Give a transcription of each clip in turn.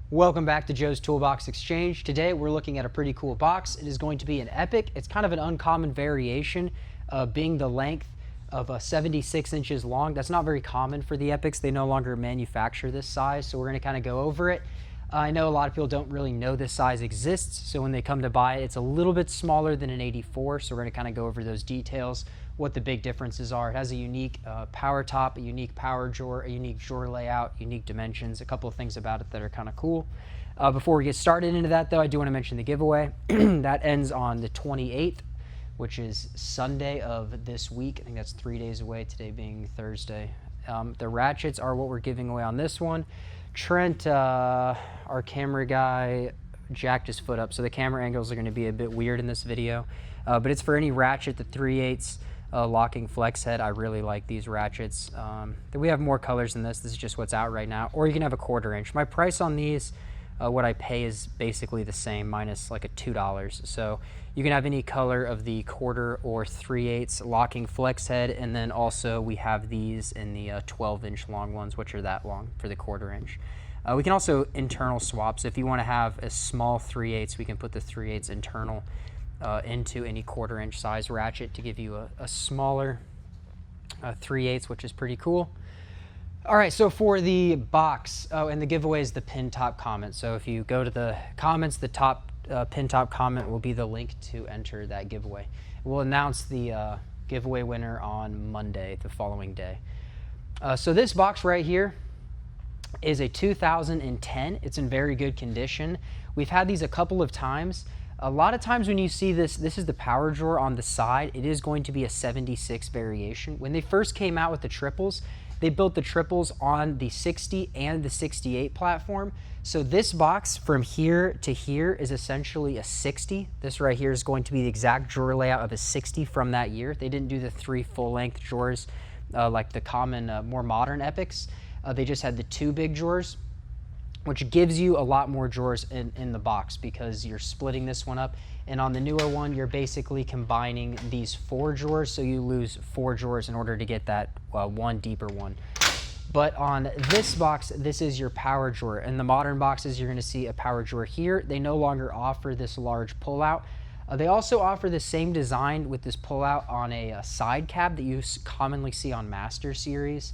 Welcome back to Joe's Toolbox Exchange. Today we're looking at a pretty cool box. It is going to be an Epiq. It's kind of an uncommon variation, being the length of 76 inches long. That's not very common for the Epiqs. They no longer manufacture this size, so we're going to kind of go over it. I know a lot of people don't really know this size exists, so when they come to buy it, it's a little bit smaller than an 84, so we're going to kind of go over those details, what the big differences are. It has a unique power top, a unique power drawer, a unique drawer layout, unique dimensions, a couple of things about it that are kind of cool. Before we get started into that, though, I do want to mention the giveaway. That ends on the 28th, which is Sunday of this week. I think that's 3 days away, today being Thursday. The ratchets are what we're giving away on this one. Trent, our camera guy, jacked his foot up, so the camera angles are going to be a bit weird in this video. But it's for any ratchet, the 3/8 locking flex head. I really like these ratchets. We have more colors than this. This is just what's out right now. Or you can have a 1/4 inch. My price on these, what I pay is basically the same, minus like a $2. So you can have any color of the 1/4 or 3/8 locking flex head, and then also we have these in the 12-inch long ones, which are that long for the 1/4 inch. We can also internal swap. So if you want to have a small 3/8, we can put the 3/8 internal into any 1/4 inch size ratchet to give you a smaller 3/8, which is pretty cool. All right, so for the box, and the giveaway is the pin top comment. So if you go to the comments, the top pin top comment will be the link to enter that giveaway. We'll announce the giveaway winner on Monday, the following day. So this box right here is a 2010. It's in very good condition. We've had these a couple of times. A lot of times when you see this is the power drawer on the side. It is going to be a 76 variation. When they first came out with the triples, they built the triples on the 60 and the 68 platform. So this box from here to here is essentially a 60. This right here is going to be the exact drawer layout of a 60 from that year. They didn't do the 3 full-length drawers like the common, more modern Epiqs. They just had the 2 big drawers, which gives you a lot more drawers in the box because you're splitting this one up. And on the newer one, you're basically combining these 4 drawers, so you lose 4 drawers in order to get that one deeper one. But on this box, this is your power drawer. In the modern boxes, you're going to see a power drawer here. They no longer offer this large pullout. They also offer the same design with this pullout on a side cab that you commonly see on Master Series.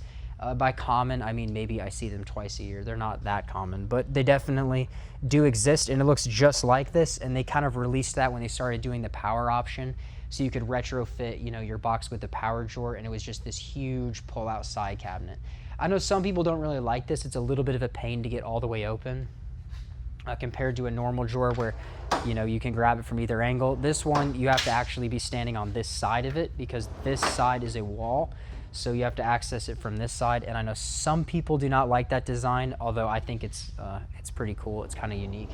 By common, I mean maybe I see them twice a year. They're not that common, but they definitely do exist, and it looks just like this. And they kind of released that when they started doing the power option, so you could retrofit, you know, your box with the power drawer, and it was just this huge pull-out side cabinet. I know some people don't really like this. It's a little bit of a pain to get all the way open compared to a normal drawer where, you know, you can grab it from either angle. This one, you have to actually be standing on this side of it because this side is a wall. So you have to access it from this side, and I know some people do not like that design, although I think it's pretty cool. It's kind of unique.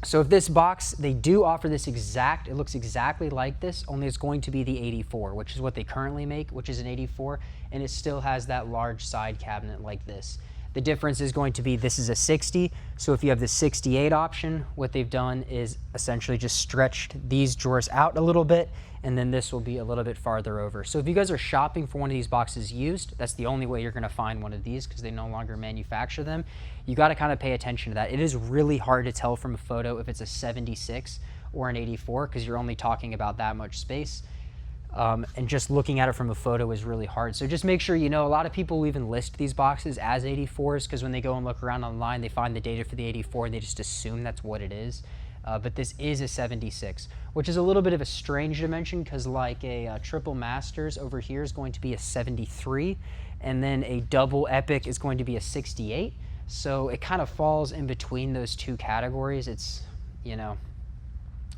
So if this box, they do offer this exact, it looks exactly like this, only it's going to be the 84, which is what they currently make, which is an 84, and it still has that large side cabinet like this. The difference is going to be this is a 60, so if you have the 68 option, what they've done is essentially just stretched these drawers out a little bit, and then this will be a little bit farther over. So if you guys are shopping for one of these boxes used, that's the only way you're going to find one of these because they no longer manufacture them. You got to kind of pay attention to that. It is really hard to tell from a photo if it's a 76 or an 84 because you're only talking about that much space. And just looking at it from a photo is really hard. So just make sure you know, a lot of people will even list these boxes as 84s because when they go and look around online, they find the data for the 84 and they just assume that's what it is. But this is a 76, which is a little bit of a strange dimension because like a triple masters over here is going to be a 73, and then a double Epiq is going to be a 68. So it kind of falls in between those two categories. It's, you know,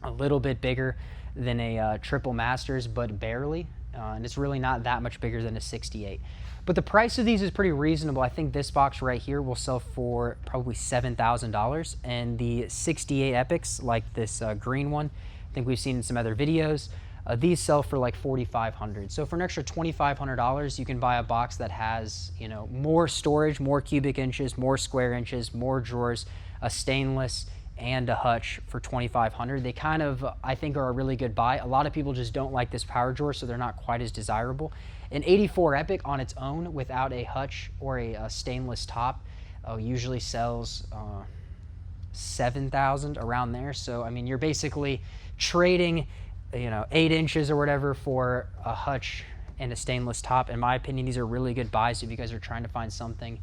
a little bit bigger than a triple masters, but barely, and it's really not that much bigger than a 68. But the price of these is pretty reasonable. I think this box right here will sell for probably $7,000, and the 68 Epiqs, like this green one, I think we've seen in some other videos, these sell for like $4,500. So for an extra $2,500, you can buy a box that has, you know, more storage, more cubic inches, more square inches, more drawers, a stainless, and a hutch for $2,500. They kind of, I think, are a really good buy. A lot of people just don't like this power drawer, so they're not quite as desirable. An 84 Epiq on its own without a hutch or a stainless top usually sells 7,000 around there. So I mean, you're basically trading, 8 inches or whatever for a hutch and a stainless top. In my opinion, these are really good buys if you guys are trying to find something,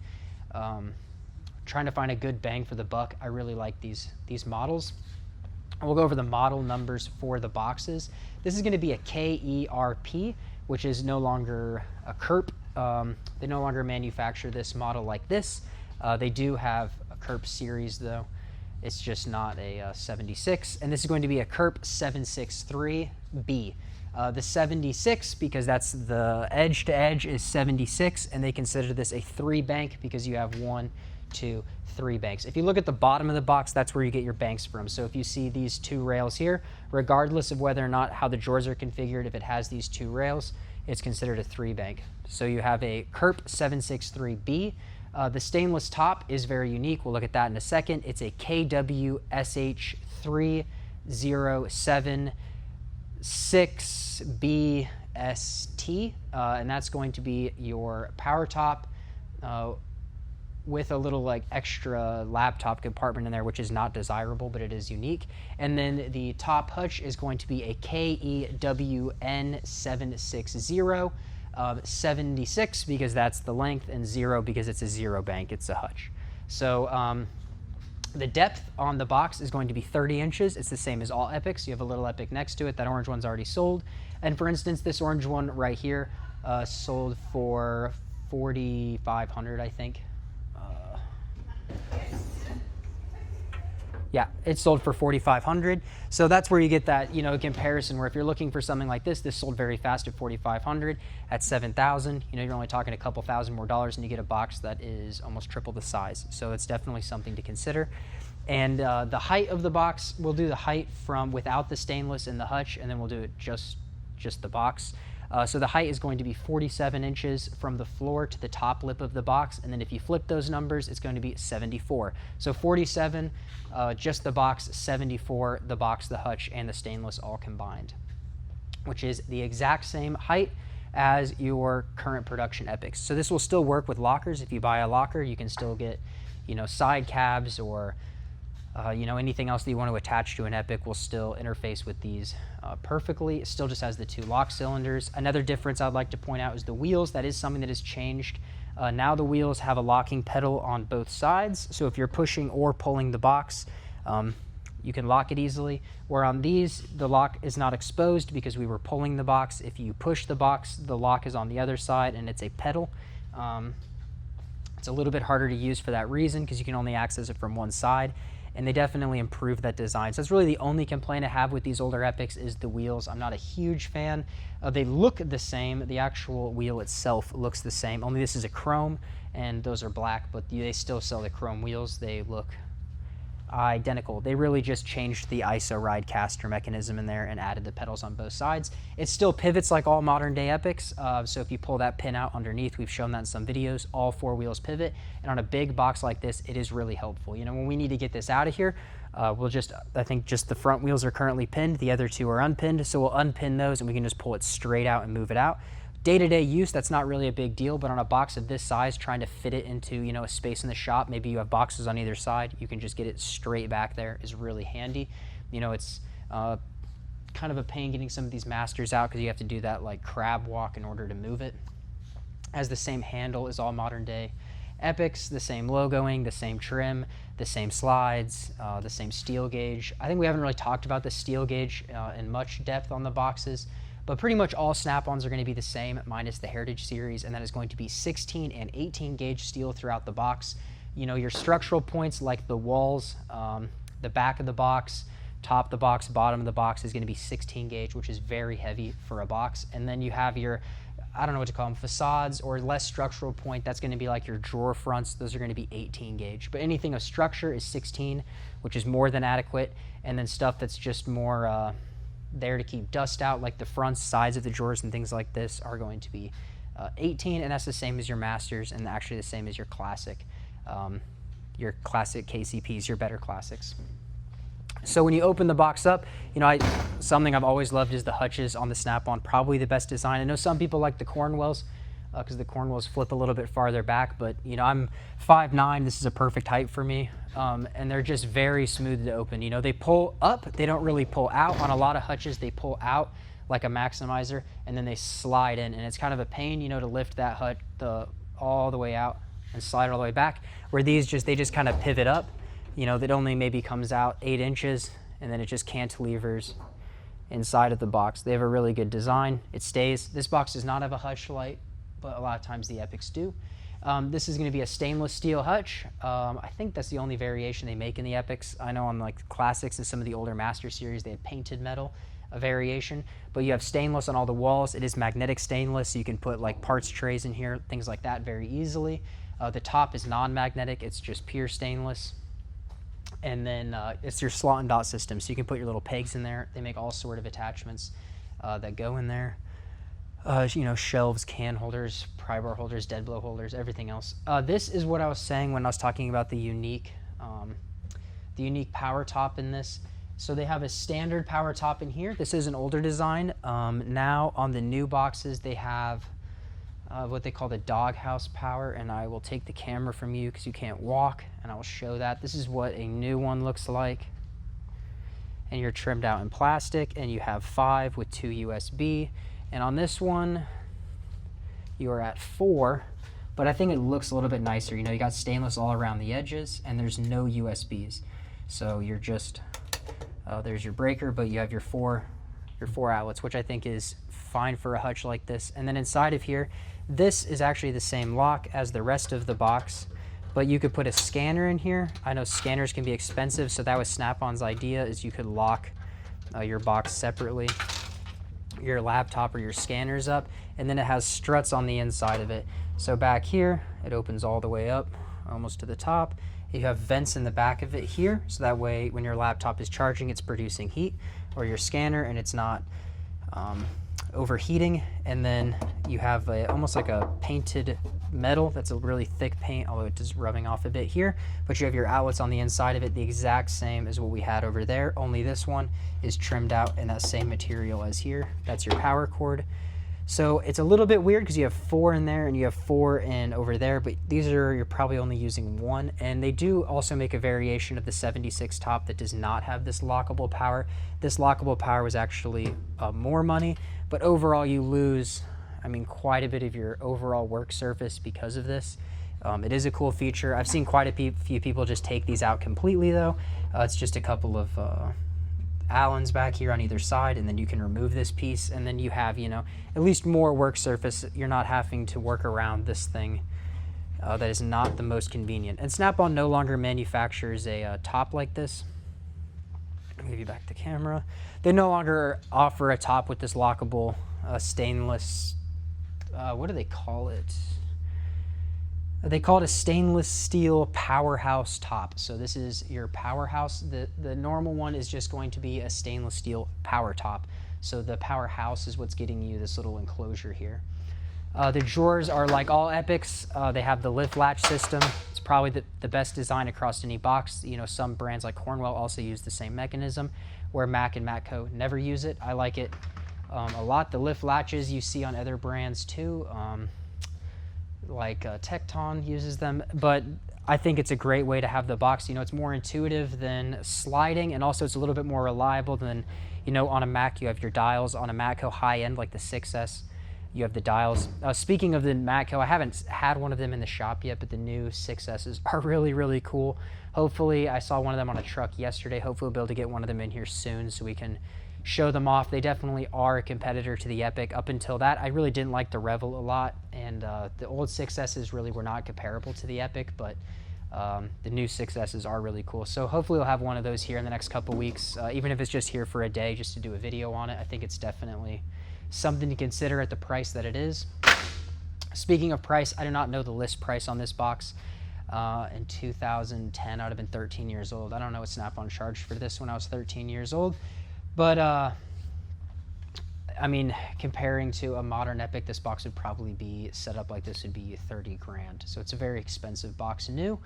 trying to find a good bang for the buck. I really like these models. We'll go over the model numbers for the boxes. This is going to be a KERP, which is no longer a KERP. They no longer manufacture this model like this. They do have a KERP series though. It's just not a 76. And this is going to be a KERP763B. The 76, because that's the edge to edge, is 76, and they consider this a 3 bank because you have 1, 2, 3 banks. If you look at the bottom of the box, that's where you get your banks from. So if you see these 2 rails here, regardless of whether or not how the drawers are configured, if it has these 2 rails, it's considered a 3 bank. So you have a KERP763B. The stainless top is very unique. We'll look at that in a second. It's a KWSH3076BST, and that's going to be your power top with a little like extra laptop compartment in there, which is not desirable, but it is unique. And then the top hutch is going to be a KEWN760. 76 because that's the length, and 0 because it's a 0 bank. It's a hutch. So the depth on the box is going to be 30 inches. It's the same as all Epics. You have a little Epic next to it. That orange one's already sold. And for instance, this orange one right here sold for $4,500, I think. Yeah, it sold for $4,500. So that's where you get that, comparison where if you're looking for something like this sold very fast at $4,500. At $7,000, you're only talking a couple thousand more dollars, and you get a box that is almost triple the size. So it's definitely something to consider. And the height of the box, we'll do the height from without the stainless and the hutch, and then we'll do it just the box. So the height is going to be 47 inches from the floor to the top lip of the box, and then if you flip those numbers, it's going to be 74. So 47, just the box, 74, the box, the hutch, and the stainless all combined, which is the exact same height as your current production Epics. So this will still work with lockers. If you buy a locker, you can still get, side cabs or anything else that you want to attach to an Epic will still interface with these perfectly. It still just has the 2 lock cylinders. Another difference I'd like to point out is the wheels. That is something that has changed. Now the wheels have a locking pedal on both sides, so if you're pushing or pulling the box, you can lock it easily. Where on these, the lock is not exposed because we were pulling the box. If you push the box, the lock is on the other side, and it's a pedal. It's a little bit harder to use for that reason because you can only access it from one side. And they definitely improved that design. So that's really the only complaint I have with these older Epics is the wheels. I'm not a huge fan. They look the same. The actual wheel itself looks the same, only this is a chrome and those are black, but they still sell the chrome wheels. They look identical. They really just changed the ISO ride caster mechanism in there and added the pedals on both sides. It still pivots like all modern day Epics, so if you pull that pin out underneath, we've shown that in some videos, all 4 wheels pivot, and on a big box like this, it is really helpful. When we need to get this out of here, I think just the front wheels are currently pinned, the other 2 are unpinned, so we'll unpin those and we can just pull it straight out and move it out. Day-to-day use, that's not really a big deal, but on a box of this size, trying to fit it into a space in the shop, maybe you have boxes on either side, you can just get it straight back there, is really handy. It's kind of a pain getting some of these masters out because you have to do that like crab walk in order to move it. Has the same handle as all modern day Epics, the same logoing, the same trim, the same slides, the same steel gauge. I think we haven't really talked about the steel gauge in much depth on the boxes. But pretty much all snap-ons are going to be the same, minus the Heritage series, and that is going to be 16 and 18 gauge steel throughout the box. Your structural points like the walls, the back of the box, top of the box, bottom of the box is going to be 16 gauge, which is very heavy for a box. And then you have your, I don't know what to call them, facades or less structural point. That's going to be like your drawer fronts. Those are going to be 18 gauge. But anything of structure is 16, which is more than adequate. And then stuff that's just more there to keep dust out, like the fronts, sides of the drawers and things like this, are going to be 18, and that's the same as your Masters and actually the same as your classic KCPs, your better classics. So when you open the box up, something I've always loved is the hutches on the Snap-on, probably the best design. I know some people like the Cornwells. because the cornrows flip a little bit farther back. But you know, I'm 5'9", this is a perfect height for me, and they're just very smooth to open. You know, they pull up, they don't really pull out. On a lot of hutches, they pull out like a maximizer, and then they slide in, and it's kind of a pain, you know, to lift that hutch all the way out and slide it all the way back. Where these they just kind of pivot up, you know, that only maybe comes out 8 inches, and then it just cantilevers inside of the box. They have a really good design. It stays. This box does not have a hutch light, but a lot of times the Epiqs do. This is going to be a stainless steel hutch. I think that's the only variation they make in the Epiqs. I know on like classics and some of the older Master series, they have painted metal, a variation, but you have stainless on all the walls. It is magnetic stainless, so you can put like parts trays in here, things like that very easily. The top is non-magnetic, it's just pure stainless. And then it's your slot and dot system, so you can put your little pegs in there. They make all sort of attachments that go in there. You know, shelves, can holders, pry bar holders, dead blow holders, everything else. This is what I was saying when I was talking about the unique power top in this. So they have a standard power top in here. This is an older design. Now on the new boxes, they have what they call the doghouse power, and I will take the camera from you because you can't walk, and I will show that. This is what a new one looks like. And you're trimmed out in plastic, and you have 5 with 2 USB. And on this one, you are at 4, but I think it looks a little bit nicer. You know, you got stainless all around the edges, and there's no USBs. So you're just, there's your breaker, but you have your four outlets, which I think is fine for a hutch like this. And then inside of here, this is actually the same lock as the rest of the box, but you could put a scanner in here. I know scanners can be expensive, so that was Snap-on's idea, is you could lock your box separately, your laptop or your scanners up, and then it has struts on the inside of it. So back here, it opens all the way up, almost to the top. You have vents in the back of it here, so that way when your laptop is charging, it's producing heat, or your scanner, and it's not overheating. And then you have almost like a painted metal that's a really thick paint, although it is rubbing off a bit here, but you have your outlets on the inside of it, the exact same as what we had over there, only this one is trimmed out in that same material as here. That's your power cord. So it's a little bit weird because you have 4 in there and you have 4 in over there, but you're probably only using 1. And they do also make a variation of the 76 top that does not have this lockable power. This lockable power was actually more money, but overall you lose, I mean, quite a bit of your overall work surface because of this. It is a cool feature. I've seen quite a few people just take these out completely though. It's just a couple of Allens back here on either side, and then you can remove this piece, and then you have, you know, at least more work surface. You're not having to work around this thing that is not the most convenient. And Snap-on no longer manufactures a top like this. Maybe back to camera. They no longer offer a top with this lockable stainless, what do they call it? They call it a stainless steel Powerhouse top. So this is your Powerhouse. The normal one is just going to be a stainless steel power top. So the Powerhouse is what's getting you this little enclosure here. The drawers are like all Epiqs. They have the lift latch system. It's probably the best design across any box. You know, some brands like Cornwell also use the same mechanism, where Mac and Matco never use it. I like it a lot. The lift latches you see on other brands too. Like Tecton uses them, but I think it's a great way to have the box. You know, it's more intuitive than sliding, and also it's a little bit more reliable than, you know, on a Mac you have your dials. On a Matco high end like the 6S, you have the dials. Speaking of the Matco, I haven't had one of them in the shop yet, but the new 6Ss are really, really cool. Hopefully, I saw one of them on a truck yesterday. Hopefully we'll be able to get one of them in here soon so we can show them off. They definitely are a competitor to the Epiq. Up until that, I really didn't like the Revel a lot, and the old 6Ss really were not comparable to the Epiq, but the new 6Ss are really cool. So hopefully we'll have one of those here in the next couple weeks, even if it's just here for a day just to do a video on it. I think it's definitely something to consider at the price that it is. Speaking of price, I do not know the list price on this box. In 2010, I would have been 13 years old. I don't know what Snap-on charged for this when I was 13 years old. But, I mean, comparing to a modern Epiq, this box would probably be set up like this would be 30 grand. So it's a very expensive box new.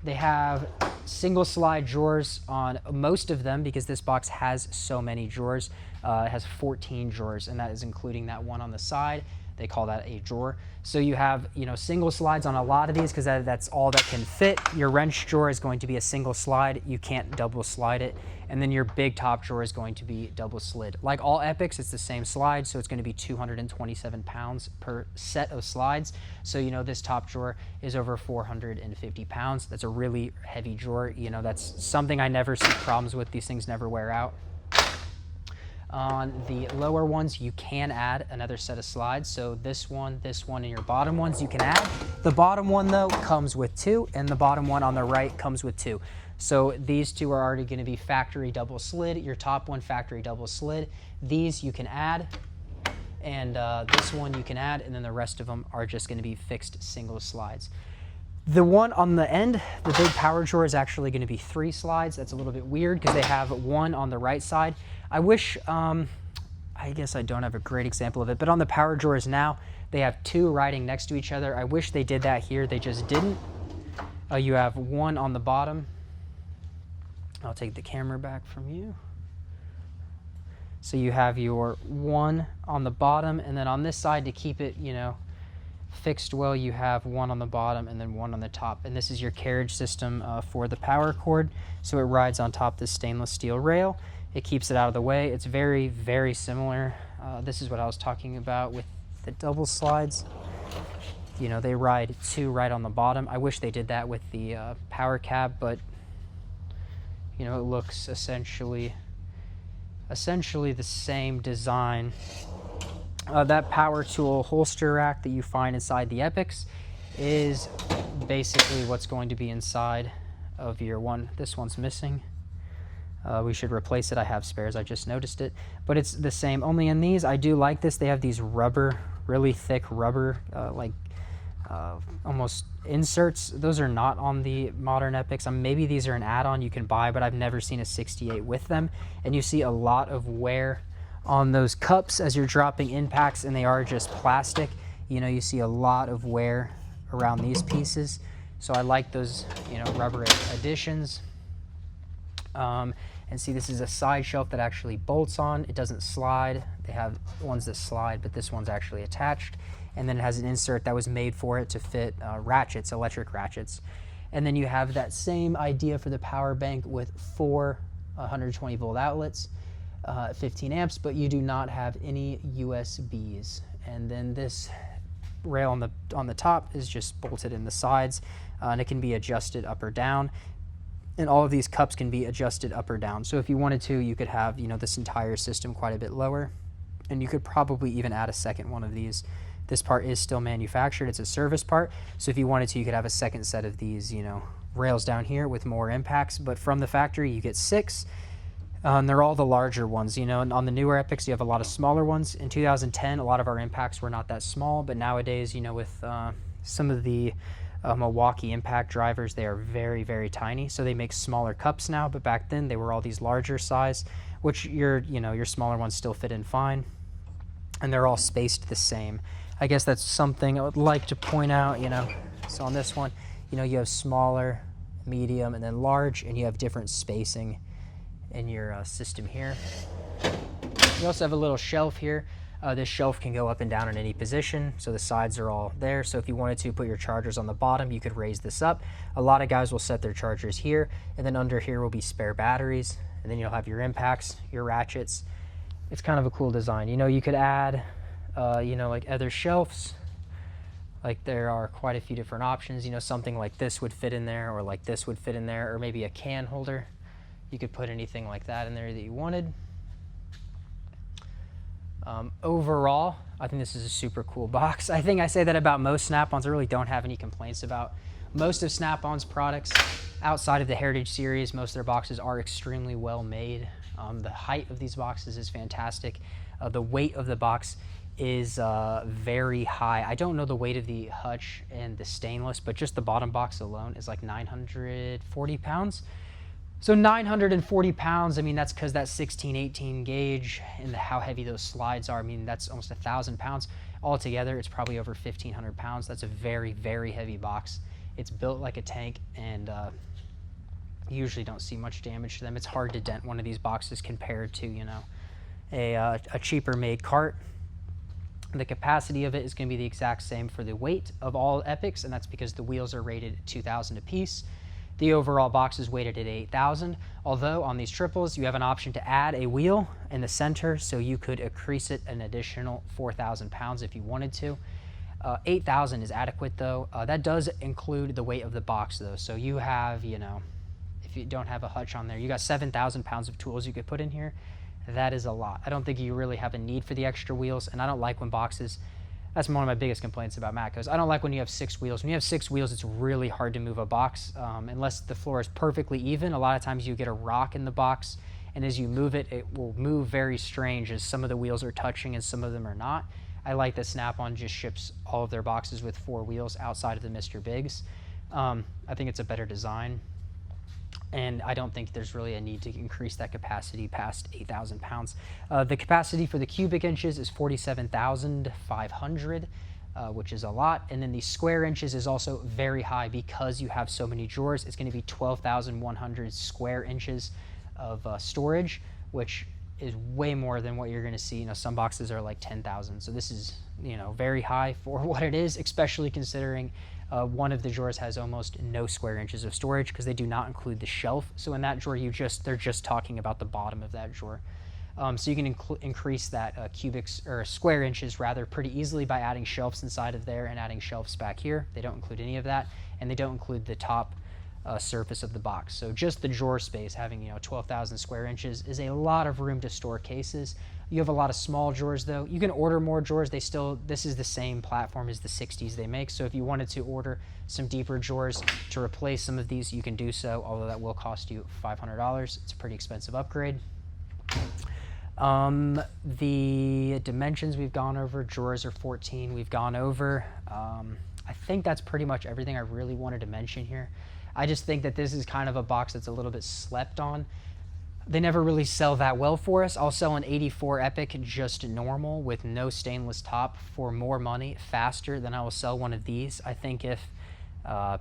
They have single slide drawers on most of them because this box has so many drawers. It has 14 drawers, and that is including that one on the side. They call that a drawer. So you have, you know, single slides on a lot of these because that's all that can fit. Your wrench drawer is going to be a single slide. You can't double slide it. And then your big top drawer is going to be double slid. Like all Epics, it's the same slide, so it's going to be 227 pounds per set of slides. So, you know, this top drawer is over 450 pounds. That's a really heavy drawer. You know, that's something I never see problems with. These things never wear out. On the lower ones, you can add another set of slides. So this one, and your bottom ones you can add. The bottom one, though, comes with 2, and the bottom one on the right comes with 2. So these 2 are already going to be factory double slid. Your top one, factory double slid. These you can add, and this one you can add, and then the rest of them are just going to be fixed single slides. The one on the end, the big power drawer, is actually going to be 3 slides. That's a little bit weird because they have one on the right side. I wish, I guess I don't have a great example of it, but on the power drawers now, they have 2 riding next to each other. I wish they did that here. They just didn't. You have one on the bottom. I'll take the camera back from you. So you have your one on the bottom, and then on this side, to keep it, you know, fixed well, you have one on the bottom and then one on the top. And this is your carriage system for the power cord. So it rides on top this stainless steel rail. It keeps it out of the way. It's very, very similar. This is what I was talking about with the double slides. You know, they ride 2 right on the bottom. I wish they did that with the power cab, but you know, it looks essentially the same design. That power tool holster rack that you find inside the Epics is basically what's going to be inside of your one. This one's missing. We should replace it. I have spares, I just noticed it. But it's the same, only in these, I do like this. They have these rubber, really thick rubber, almost inserts. Those are not on the modern Epics. Maybe these are an add-on you can buy, but I've never seen a 68 with them. And you see a lot of wear on those cups as you're dropping impacts, and they are just plastic. You know, you see a lot of wear around these pieces. So I like those, you know, rubber additions. And see, this is a side shelf that actually bolts on. It doesn't slide. They have ones that slide, but this one's actually attached. And then it has an insert that was made for it to fit ratchets, electric ratchets. And then you have that same idea for the power bank with 4 120 volt outlets, 15 amps, but you do not have any USBs. And then this rail on the top is just bolted in the sides, and it can be adjusted up or down. And all of these cups can be adjusted up or down. So if you wanted to, you could have, you know, this entire system quite a bit lower. And you could probably even add a second one of these. This part is still manufactured. It's a service part. So if you wanted to, you could have a second set of these, you know, rails down here with more impacts. But from the factory, you get 6. And they're all the larger ones. You know, and on the newer Epics, you have a lot of smaller ones. In 2010, a lot of our impacts were not that small. But nowadays, you know, with some of the Milwaukee impact drivers, they are very, very tiny, so they make smaller cups now, but back then they were all these larger size, which your smaller ones still fit in fine, and they're all spaced the same. I guess that's something I would like to point out, you know. So on this one, you know, you have smaller, medium, and then large, and you have different spacing in your system here. You also have a little shelf here. This shelf can go up and down in any position, so the sides are all there. So if you wanted to put your chargers on the bottom, you could raise this up. A lot of guys will set their chargers here, and then under here will be spare batteries, and then you'll have your impacts, your ratchets. It's kind of a cool design. You know, you could add, you know, like other shelves. Like there are quite a few different options. You know, something like this would fit in there, or like this would fit in there, or maybe a can holder. You could put anything like that in there that you wanted. Overall, I think this is a super cool box. I think I say that about most Snap-ons. I really don't have any complaints about most of Snap-on's products. Outside of the Heritage series, most of their boxes are extremely well made. The height of these boxes is fantastic. The weight of the box is very high. I don't know the weight of the hutch and the stainless, but just the bottom box alone is like 940 pounds. So 940 pounds, I mean, that's because that 16-18 gauge and how heavy those slides are. I mean, that's almost 1,000 pounds. Altogether, it's probably over 1,500 pounds. That's a very, very heavy box. It's built like a tank, and you usually don't see much damage to them. It's hard to dent one of these boxes compared to, you know, a cheaper made cart. The capacity of it is going to be the exact same for the weight of all Epics, and that's because the wheels are rated at 2,000 apiece. The overall box is weighted at 8,000, although on these triples you have an option to add a wheel in the center, so you could increase it an additional 4,000 pounds if you wanted to. 8,000 is adequate though. That does include the weight of the box though, so you have, you know, if you don't have a hutch on there, you got 7,000 pounds of tools you could put in here. That is a lot. I don't think you really have a need for the extra wheels, and I don't like when boxes, that's one of my biggest complaints about Matcos. I don't like when you have 6 wheels. When you have 6 wheels, it's really hard to move a box unless the floor is perfectly even. A lot of times you get a rock in the box, and as you move it, it will move very strange as some of the wheels are touching and some of them are not. I like that Snap-on just ships all of their boxes with 4 wheels outside of the Mr. Bigs. I think it's a better design, and I don't think there's really a need to increase that capacity past 8,000 pounds. The capacity for the cubic inches is 47,500, which is a lot, and then the square inches is also very high because you have so many drawers. It's going to be 12,100 square inches of storage, which is way more than what you're going to see. You know, some boxes are like 10,000, so this is, you know, very high for what it is, especially considering one of the drawers has almost no square inches of storage because they do not include the shelf. So in that drawer, they're just talking about the bottom of that drawer. So you can increase that cubics or square inches rather pretty easily by adding shelves inside of there and adding shelves back here. They don't include any of that, and they don't include the top surface of the box. So just the drawer space, having, you know, 12,000 square inches is a lot of room to store cases. You have a lot of small drawers though. You can order more drawers. This is the same platform as the 60s they make. So if you wanted to order some deeper drawers to replace some of these, you can do so, although that will cost you $500. It's a pretty expensive upgrade. The dimensions we've gone over, drawers are 14, we've gone over. I think that's pretty much everything I really wanted to mention here. I just think that this is kind of a box that's a little bit slept on. They never really sell that well for us. I'll sell an 84 Epiq just normal with no stainless top for more money, faster than I will sell one of these. I think if, I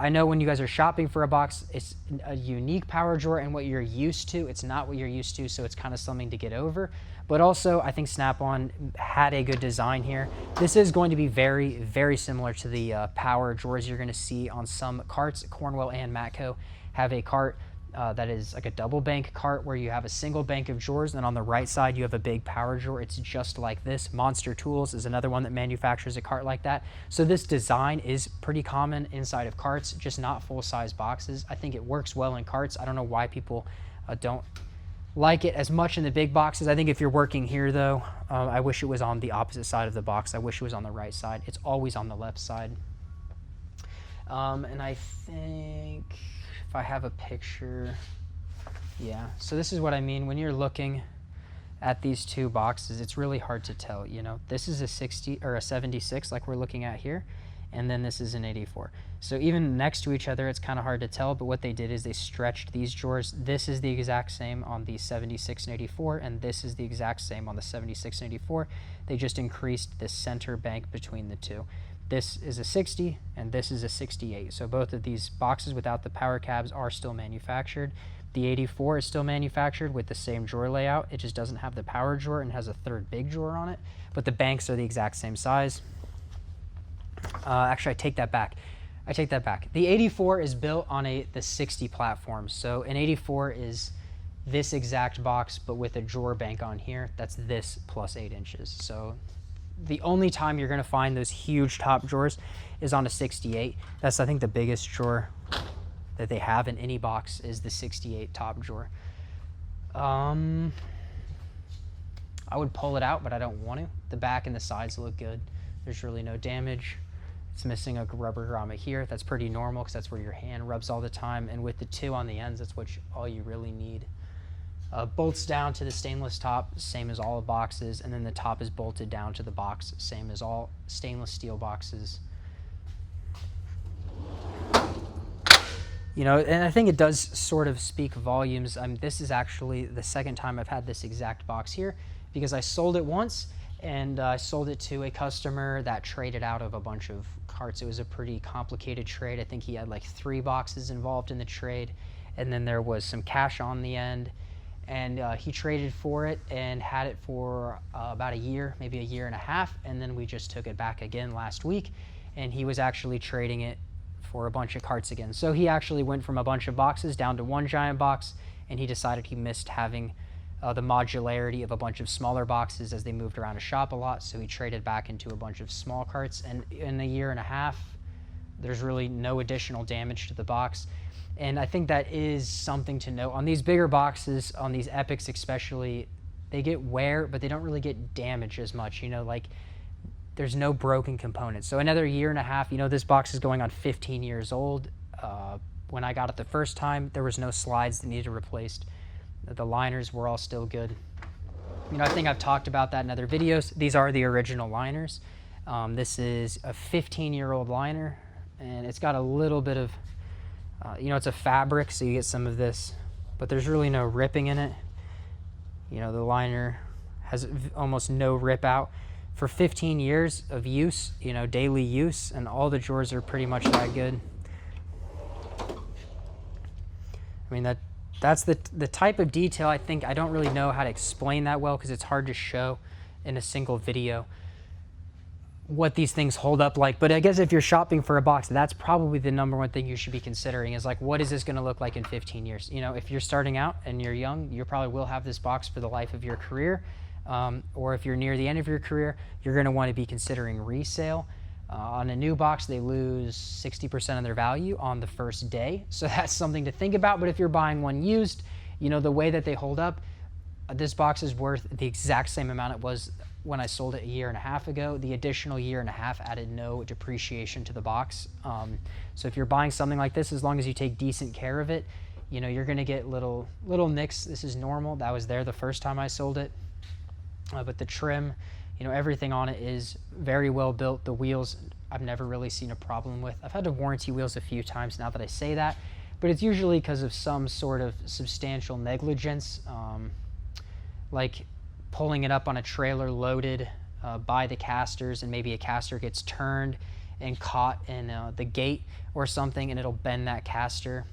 know when you guys are shopping for a box, it's a unique power drawer and what you're used to. It's not what you're used to, so it's kind of something to get over. But also, I think Snap-on had a good design here. This is going to be very, very similar to the power drawers you're going to see on some carts. Cornwell and Matco have a cart that is like a double bank cart where you have a single bank of drawers, and on the right side you have a big power drawer. It's just like this. Monster Tools is another one that manufactures a cart like that. So this design is pretty common inside of carts, just not full-size boxes. I think it works well in carts. I don't know why people don't like it as much in the big boxes. I think if you're working here though, I wish it was on the opposite side of the box. I wish it was on the right side. It's always on the left side. And I think if I have a picture, yeah. So this is what I mean when you're looking at these two boxes. It's really hard to tell. You know, this is a 60 or a 76 like we're looking at here, and then this is an 84. So even next to each other, it's kind of hard to tell, but what they did is they stretched these drawers. This is the exact same on the 76 and 84, and this is the exact same on the 76 and 84. They just increased the center bank between the two. This is a 60, and this is a 68. So both of these boxes without the power cabs are still manufactured. The 84 is still manufactured with the same drawer layout. It just doesn't have the power drawer and has a third big drawer on it, but the banks are the exact same size. Actually, I take that back. The 84 is built on the 60 platform. So an 84 is this exact box, but with a drawer bank on here. That's this plus 8 inches. So the only time you're going to find those huge top drawers is on a 68. That's, I think, the biggest drawer that they have in any box is the 68 top drawer. I would pull it out, but I don't want to. The back and the sides look good. There's really no damage. It's missing a rubber grommet here. That's pretty normal because that's where your hand rubs all the time. And with the two on the ends, that's all you really need. Bolts down to the stainless top, same as all the boxes. And then the top is bolted down to the box, same as all stainless steel boxes. You know, and I think it does sort of speak volumes. This is actually the second time I've had this exact box here because I sold it once. And I sold it to a customer that traded out of a bunch of carts. It was a pretty complicated trade. I think he had like 3 boxes involved in the trade, and then there was some cash on the end, and he traded for it and had it for about a year, maybe a year and a half, and then we just took it back again last week, and he was actually trading it for a bunch of carts again. So he actually went from a bunch of boxes down to one giant box, and he decided he missed having the modularity of a bunch of smaller boxes as they moved around his shop a lot, so he traded back into a bunch of small carts, and in a year and a half, there's really no additional damage to the box. And I think that is something to note. On these bigger boxes, on these Epics especially, they get wear, but they don't really get damage as much, you know, like there's no broken components. So another year and a half, you know, this box is going on 15 years old. When I got it the first time, there was no slides that needed replaced. The liners were all still good. You know, I think I've talked about that in other videos. These are the original liners. This is a 15-year-old liner, and it's got a little bit of, you know, it's a fabric, so you get some of this, but there's really no ripping in it. You know, the liner has almost no rip out. For 15 years of use, you know, daily use, and all the drawers are pretty much that good. I mean, that's the type of detail I think I don't really know how to explain that well because it's hard to show in a single video what these things hold up like. But I guess if you're shopping for a box, that's probably the number one thing you should be considering is like, what is this going to look like in 15 years? You know, if you're starting out and you're young, you probably will have this box for the life of your career. Or if you're near the end of your career, you're going to want to be considering resale. On a new box, they lose 60% of their value on the first day. So that's something to think about. But if you're buying one used, you know, the way that they hold up, this box is worth the exact same amount it was when I sold it a year and a half ago. The additional year and a half added no depreciation to the box. So if you're buying something like this, as long as you take decent care of it, you know, you're going to get little nicks. This is normal. That was there the first time I sold it. But the trim, you know, everything on it is very well built. The wheels, I've never really seen a problem with. I've had to warranty wheels a few times now that I say that, but it's usually because of some sort of substantial negligence, like pulling it up on a trailer loaded by the casters, and maybe a caster gets turned and caught in the gate or something, and it'll bend that caster.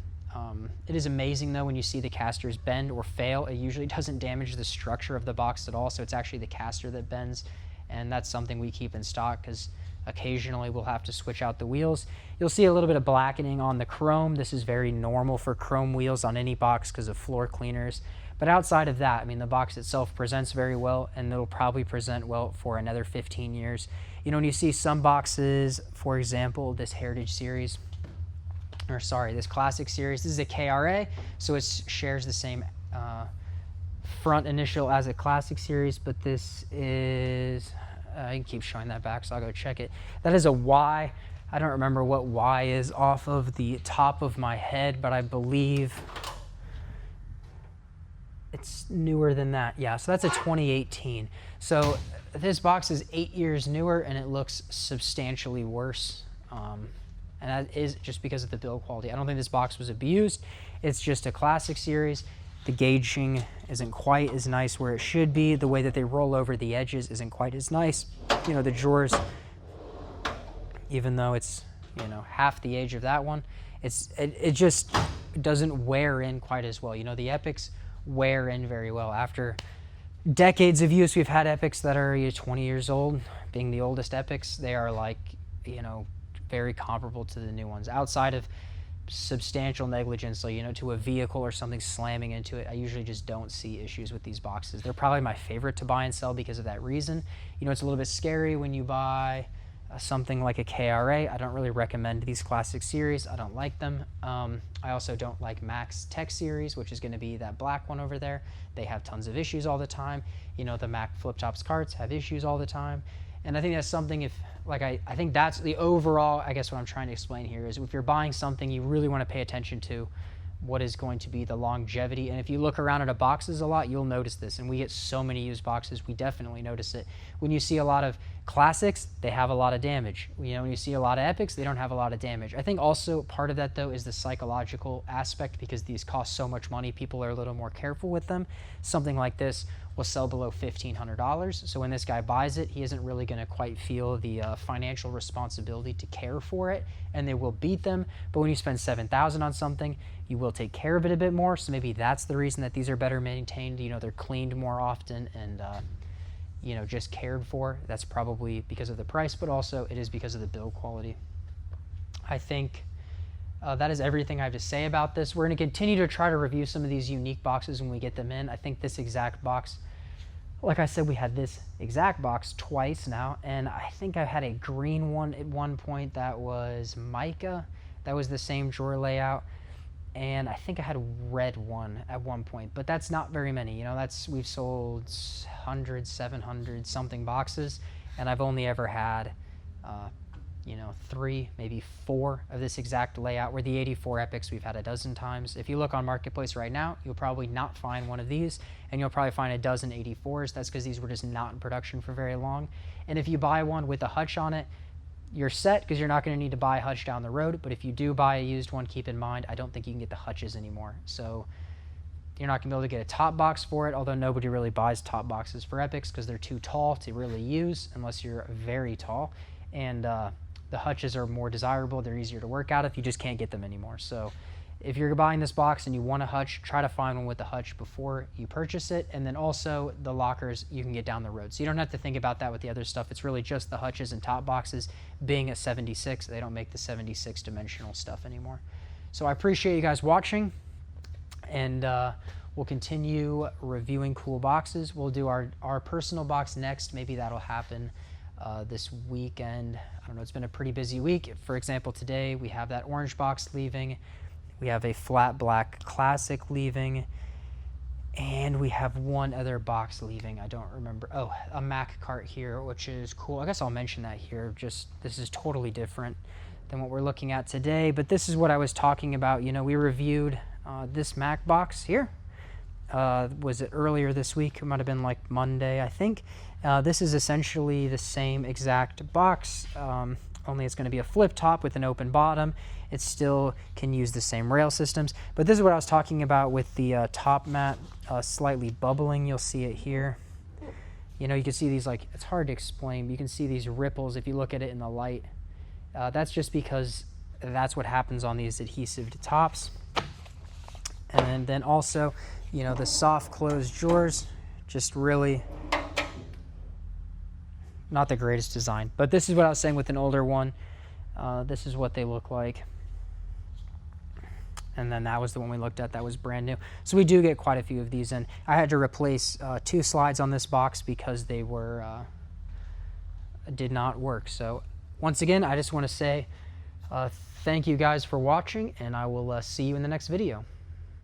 It is amazing though when you see the casters bend or fail. It usually doesn't damage the structure of the box at all, so it's actually the caster that bends, and that's something we keep in stock because occasionally we'll have to switch out the wheels. You'll see a little bit of blackening on the chrome. This is very normal for chrome wheels on any box because of floor cleaners. But outside of that, I mean, the box itself presents very well, and it'll probably present well for another 15 years. You know, when you see some boxes, for example, this Heritage Series, or sorry, this Classic Series, this is a KRA, so it shares the same front initial as a Classic Series, but this is, I can keep showing that back, so I'll go check it. That is a Y. I don't remember what Y is off of the top of my head, but I believe it's newer than that. Yeah, so that's a 2018. So this box is 8 years newer, and it looks substantially worse. And that is just because of the build quality. I don't think this box was abused. It's just a Classic Series. The gauging isn't quite as nice where it should be. The way that they roll over the edges isn't quite as nice. You know, the drawers, even though it's, you know, half the age of that one, it just doesn't wear in quite as well. You know, the Epics wear in very well. After decades of use, we've had Epics that are 20 years old. Being the oldest Epics, they are like, you know, very comparable to the new ones. Outside of substantial negligence, so, you know, to a vehicle or something slamming into it, I usually just don't see issues with these boxes. They're probably my favorite to buy and sell because of that reason. You know, it's a little bit scary when you buy something like a KRA. I don't really recommend these Classic Series. I don't like them. I also don't like Mac's Tech Series, which is going to be that black one over there. They have tons of issues all the time. You know, the Mac flip-tops carts have issues all the time. And I think that's something, if, like, I think that's the overall, I guess what I'm trying to explain here is if you're buying something, you really want to pay attention to what is going to be the longevity. And if you look around at a boxes a lot, you'll notice this. And we get so many used boxes, we definitely notice it. When you see a lot of Classics, they have a lot of damage. You know, when you see a lot of Epics, they don't have a lot of damage. I think also part of that, though, is the psychological aspect because these cost so much money. People are a little more careful with them. Something like this will sell below $1,500. So when this guy buys it, he isn't really going to quite feel the financial responsibility to care for it, and they will beat them. But when you spend $7,000 on something, you will take care of it a bit more. So maybe that's the reason that these are better maintained. You know, they're cleaned more often and you know, just cared for. That's probably because of the price, but also it is because of the build quality. I think that is everything I have to say about this. We're going to continue to try to review some of these unique boxes when we get them in. I think this exact box, like I said, we had this exact box twice now, and I think I had a green one at one point that was mica. That was the same drawer layout. And I think I had a red one at one point, but that's not very many. You know, we've sold 100, 700 something boxes, and I've only ever had, you know, 3, maybe 4 of this exact layout, where the 84 Epics we've had a dozen times. If you look on Marketplace right now, you'll probably not find one of these, and you'll probably find a dozen 84s. That's because these were just not in production for very long. And if you buy one with a hutch on it, you're set, because you're not going to need to buy a hutch down the road. But if you do buy a used one, keep in mind, I don't think you can get the hutches anymore. So you're not going to be able to get a top box for it, although nobody really buys top boxes for Epics because they're too tall to really use unless you're very tall. And the hutches are more desirable. They're easier to work out if you just can't get them anymore. So if you're buying this box and you want a hutch, try to find one with a hutch before you purchase it. And then also the lockers you can get down the road. So you don't have to think about that with the other stuff. It's really just the hutches and top boxes. Being a 76, they don't make the 76 dimensional stuff anymore. So I appreciate you guys watching, and we'll continue reviewing cool boxes. We'll do our personal box next. Maybe that'll happen this weekend. I don't know, it's been a pretty busy week. For example, today we have that orange box leaving. We have a flat black classic leaving, and we have one other box leaving. I don't remember. Oh, a Mac cart here, which is cool. I guess I'll mention that here. Just this is totally different than what we're looking at today, but this is what I was talking about. You know, we reviewed this Mac box here. Was it earlier this week? It might have been like Monday, I think. This is essentially the same exact box, only it's going to be a flip top with an open bottom. It still can use the same rail systems, but this is what I was talking about with the top mat slightly bubbling. You'll see it here. You know, you can see these, like, it's hard to explain, but you can see these ripples if you look at it in the light. That's just because that's what happens on these adhesive tops. And then also, you know, the soft closed drawers, just really not the greatest design. But this is what I was saying with an older one. This is what they look like. And then that was the one we looked at that was brand new. So we do get quite a few of these, and I had to replace 2 slides on this box because they were did not work. So once again, I just want to say thank you guys for watching, and I will see you in the next video.